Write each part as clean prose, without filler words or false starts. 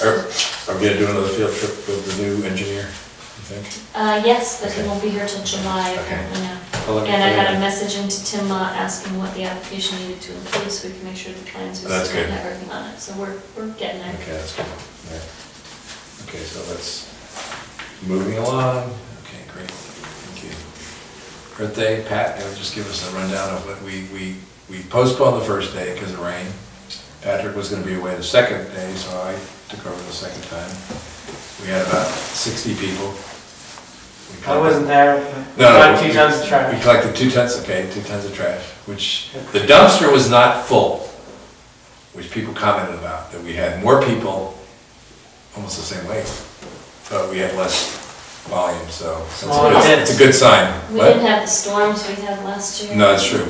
Are we gonna do another field trip with the new engineer, you think? Yes, but he Okay. won't be here till July, apparently now. Well, And I got a message into Tim asking what the application needed to include, so we can make sure the plans are That's still good. and everything on it, so we're getting there. Okay, that's good. All right. Okay, so let's, moving along. Okay, great, thank you. Birthday, Pat, just give us a rundown of what we postponed the first day because of rain. Patrick was going to be away the second day, so I took over the second time. We had about 60 people. I wasn't there. No, 2 tons of trash. We collected 2 tons, okay, 2 tons of trash, which the dumpster was not full, which people commented about, that we had more people, almost the same weight, but we had less volume, so it's a good sign. We didn't have the storms we had last year. No, that's true.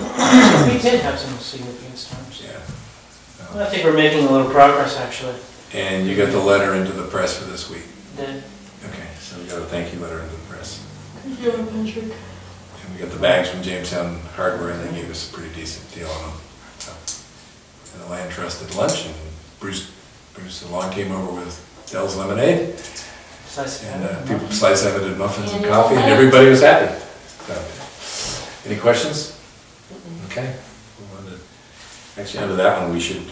We did have some significant storms. Yeah. I think we're making a little progress, actually. And you got the letter into the press for this week. Did. Okay, so we got a thank you letter into the press. Yeah, Patrick. And we got the bags from Jamestown Hardware, and they gave us a pretty decent deal on them. So, and the land trust at lunch, and Bruce along came over with Dell's lemonade, and people slice-habited muffins and coffee, and everybody was happy. So, any questions? Okay. Actually, under that one, we should.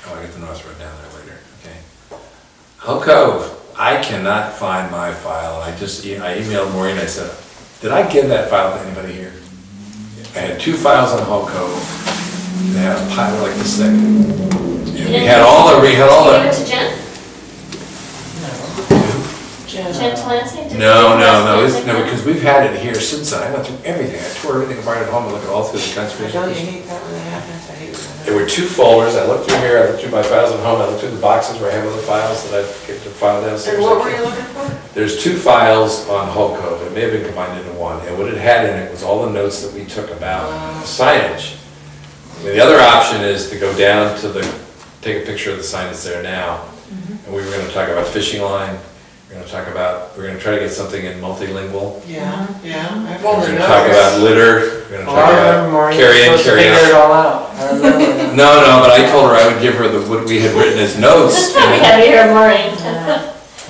Oh, I got the North Road down there later. Okay. Hull Cove. I cannot find my file, and I emailed Maureen. I said, "Did I give that file to anybody here?" I had 2 files on Hull Cove. They had a pile like this thick. And we had all the. Did you give it to Jen? Jen Clancy? No, because we've had it here since then. I went through everything. I tore everything apart at home and looked all through the conservation. Don't you hate that when that happens? I hate when that. There were 2 folders. I looked through here, I looked through my files at home, I looked through the boxes where I have other files that I get to file downstairs. And what were you looking for? There's 2 files on Hull Cove. It may have been combined into one. And what it had in it was all the notes that we took about signage. I mean, the other option is to go down to take a picture of the sign that's there now. And we were going to talk about fishing line. We're going to try to get something in multilingual. Yeah, yeah. We're going to talk about litter. We're going to talk about carry in, carry figure it out. all out. I remember. No, but I told her I would give her what we had written as notes. We had to hear Maureen.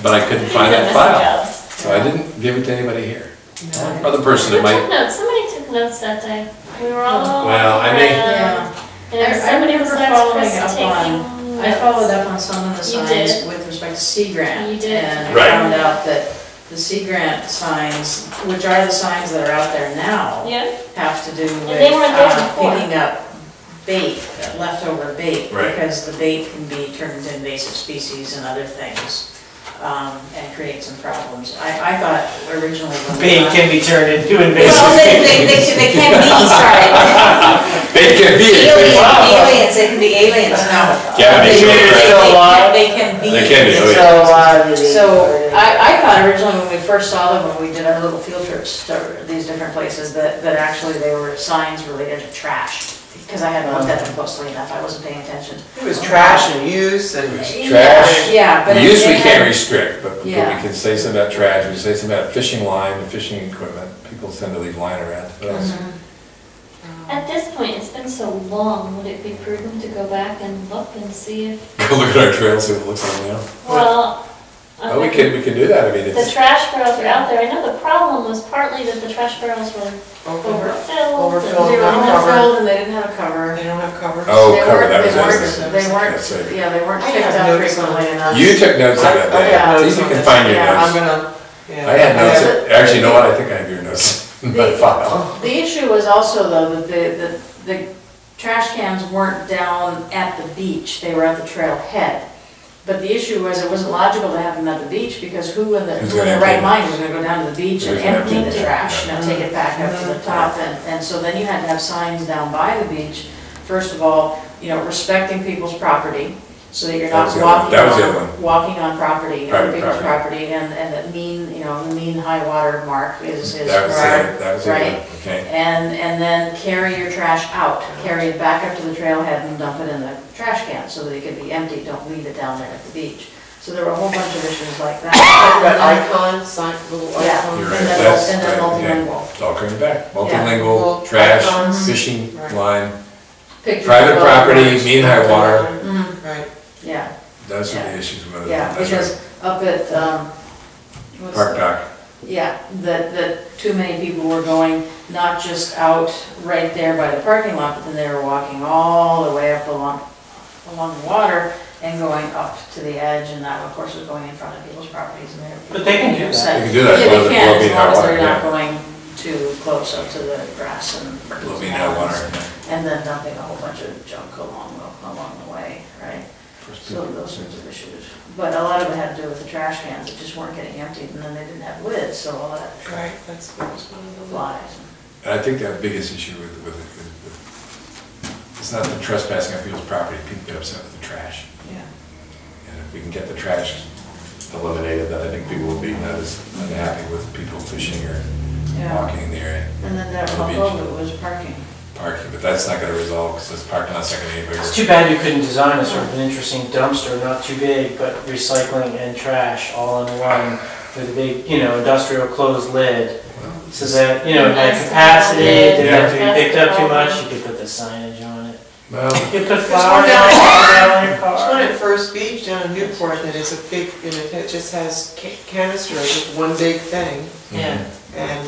But I couldn't find that file. So I didn't give it to anybody here. Other person that might. Somebody took notes that day. We were all. Well, I mean. And somebody was following up taking. I followed up on some of the You signs did. with respect to Sea Grant. You did. And I Right. found out that the Sea Grant signs, which are the signs that are out there now, Yeah. have to do with they weren't there before. picking up bait, leftover bait, Right. because the bait can be turned into invasive species and other things, and create some problems. I thought originally when Bait can be turned into invasive. well, they can be, sorry. They can be. Aliens, they can be aliens, no. Yeah, They can be still alive. They can be. They can be, oh, yeah. So alive. So I thought originally when we first saw them, when we did our little field trips to these different places, that actually they were signs related to trash. Because I hadn't looked at them closely enough, I wasn't paying attention. It was trash and use and. Trash. Yeah, but. Use we it can't had- restrict, but we Yeah. can say something about trash, we can say something about fishing line and fishing equipment. People tend to leave line around. What else? At this point, it's been so long, would it be prudent to go back and look and see if, Go look at our trail, see what it looks like now. well. Oh, we can do that, I mean, The it's, trash barrels are out there. I know the problem was partly that the trash barrels were overfilled. Overfilled. They were Not covered. overfilled and they didn't have a cover. They don't have covers. oh, They cover, weren't- that was they it. weren't- They That's right. weren't, yeah, they weren't I picked have up notes on frequently it. enough. You took notes of that I day. have See notes if you on can it. find your Yeah, notes. I'm gonna, yeah. I had notes, actually, you know what, I think I have your notes in my file. The issue was also though that the trash cans weren't down at the beach, they were at the trailhead. But the issue was it wasn't logical to have them at the beach because who in Who's their gonna right empty mind was gonna go down to the beach and Who's gonna empty empty the it? trash, take it back up to the top, and so then you had to have signs down by the beach. First of all, respecting people's property, so that you're That was not the other one. walking on property, other Private people's property. property, and that mean high water mark is That was correct, it, that was it, right? okay. And then carry your trash out, carry it back up to the trailhead and dump it in the trash can so that it can be empty, don't leave it down there at the beach. So there were a whole bunch of issues like that. That icon, sign, little Yeah. icon. You're right, And then- that's, and then right, okay. multilingual. It's all coming back, Well, multilingual, trash, icons. fishing Right. line, Pictures private of- property, mean high water. Mhm, Right. yeah. those are Yeah. the issues with Yeah, that's because right. up at, what's Park the- dock. Yeah, that too many people were going, not just out right there by the parking lot, but then they were walking all the way up along the water and going up to the edge, and that, of course, was going in front of people's properties and they're. But they can do that. upset. They can do that, Yeah, as long they as can, it's as being long hot as water, they're not yeah. going too close up to the grass and. Low being hot water, yeah. And then dumping a whole bunch of junk along the way, right? First So people. those sorts of issues. But a lot of it had to do with the trash cans that just weren't getting emptied, and then they didn't have lids, so all that Right, that was one of the. flies. And I think the biggest issue with it's not the trespassing on people's property, people get upset with the trash. Yeah. And if we can get the trash eliminated, then I think people will be not as unhappy with people fishing or Yeah. walking in the area, And then that On the bump beach. over was parking. parking, but that's not gonna resolve, because this parking lot's not gonna get It's bigger. too bad you couldn't design a sort of an interesting dumpster, not too big, but recycling and trash all in one with a big, industrial closed lid. So that, it had capacity, it didn't have to be picked up too much, you could put the signage on it. Well, You could put one flowers down- on your There's one car. at First Beach down in Newport that is a big, it just has canisters with one big thing, Yeah. and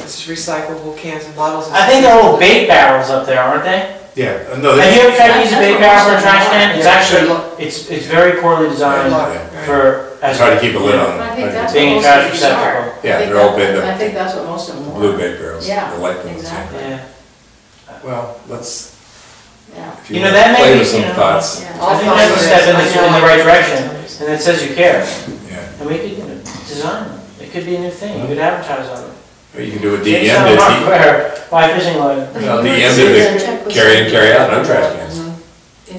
it's recyclable cans and bottles. And I think they're all bait barrels up there, aren't they? yeah, no, Have you ever tried to use a That's bait what barrel for a most of trash them can? are. It's Yeah. actually, it's very poorly designed Yeah. for. it's hard to keep a lid on. I think that's Being a what trash most of these are. receptacle. Yeah, I think they're all that- big, I think that's what most of them were. Blue bait barrels, Yeah, the light blue ones, exactly. Yeah. Well, let's, Yeah. if You you know, want that to may play be, with some thoughts, Yeah. I think that's a step in the right direction, and it says you care. yeah. And we could, design them. It could be a new thing. You could advertise on it. Or you can do what James DEM Town did. Park, where Fly fishing line. Well, DEM did the carry in, carry out, no trash cans.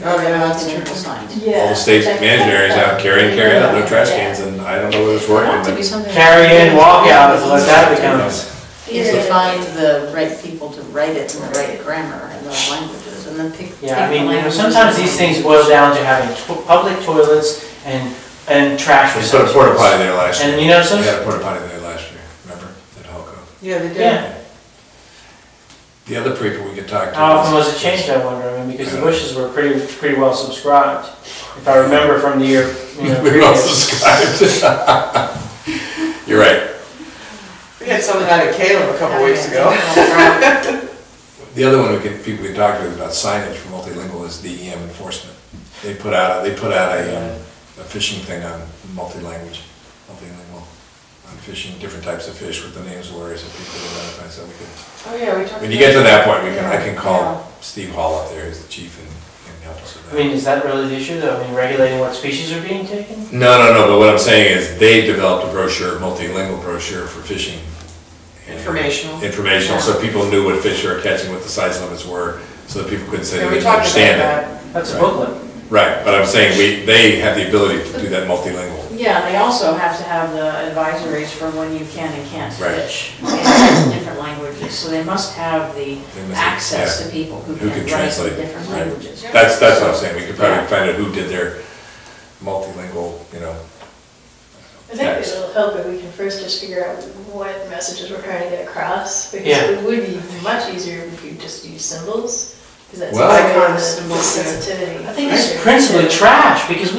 Oh, yeah, that's true. All the state management areas have carry in, carry out, no trash cans, and I don't know whether it's working, To be but something. Carry in, walk out, is what that becomes. If you find the right people to write it in the right grammar and those languages, and then pick. Yeah, I take the mean, languages sometimes and- these things boil down to having public toilets and trash we put a porta potty receptacles. there last year. And We had a porta potty there last year, remember, at Halco? Yeah, they did. Yeah, The other people we could talk to. how often was it changed, I wonder, because the bushes were pretty well subscribed. If I remember from the year, We all previous. subscribed. You're right. We had some of that at Caleb a couple weeks ago. The other one people we could talk to about signage for multilingual is DEM enforcement. They put out a fishing thing on multilingual, on fishing different types of fish with the names of words that people identify, so we could. Oh, yeah, we talked. When you get to that point, I can Yeah. call Steve Hall up there, who's the chief, and help us with I that. mean, is that really the issue, though? I mean, regulating what species are being taken? No, but what I'm saying is they developed a brochure, multilingual brochure for fishing. Informational. Informational, so people knew what fish they were catching, what the size limits were, so that people couldn't say Yeah, they we didn't talked understand about it. that. That's a Right. booklet. Right, but I'm saying they have the ability to do that multilingual. Yeah, they also have to have the advisories for when you can and can't Right. fish in different languages. So they must have the They must have- access yeah. to people who Who can can write in translate, different right. languages. That's what I'm saying, we could probably Yeah. find out who did their multilingual, I think text. it'll help if we can first just figure out what messages we're trying to get across, because Yeah. it would be much easier if you just use symbols, because that's Well- icon Icons, symbols, yeah. sensitivity. I think it's principally trash, because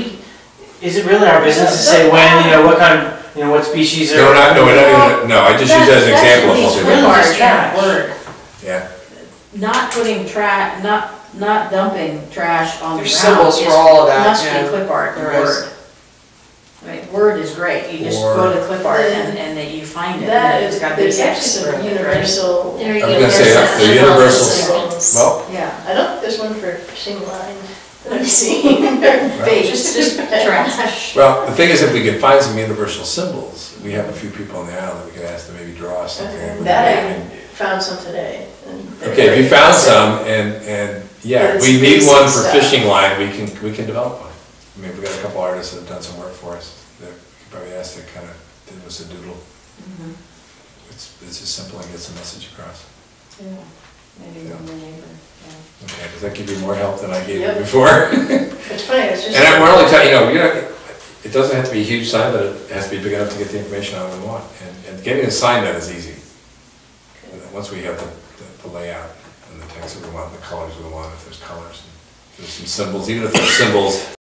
is it really our business to say when, what kind, what species are? No, we're not even, no, I just use that as an example of That's multilingual. really It's trash. word. Yeah, Not putting not dumping trash on the ground. There's symbols for is- all of that, Must yeah. be clip art and There is. word. Right, word is great, you just Or- go to clip art and then you find it. That and is, it's got there's big actually X some for it, right? universal. There you I was go. gonna say, There's the that. universal, Symbols. well, Yeah, I don't think there's one for fishing line that I've seen. bait, just trash. well, the thing is, if we can find some universal symbols, we have a few people on the island that we could ask to maybe draw us something. That I found some today. and they're Okay, if you very found impressive. some, and yeah, But if it's we need basic one for stuff. fishing line, we can develop one. I mean, we've got a couple artists that have done some work for us, that we could probably ask to kind of do us a doodle. Mhm. It's just simple and gets the message across. Yeah, maybe Yeah. one the neighbor, yeah. Okay, does that give you more help than I gave you Yep. before? It's funny, it's just. And we're only telling, it doesn't have to be a huge sign, but it has to be big enough to get the information out we want. And getting a sign that is easy. Once we have the layout and the text that we want, and the colors we want, if there's colors, and there's some symbols, even if there's symbols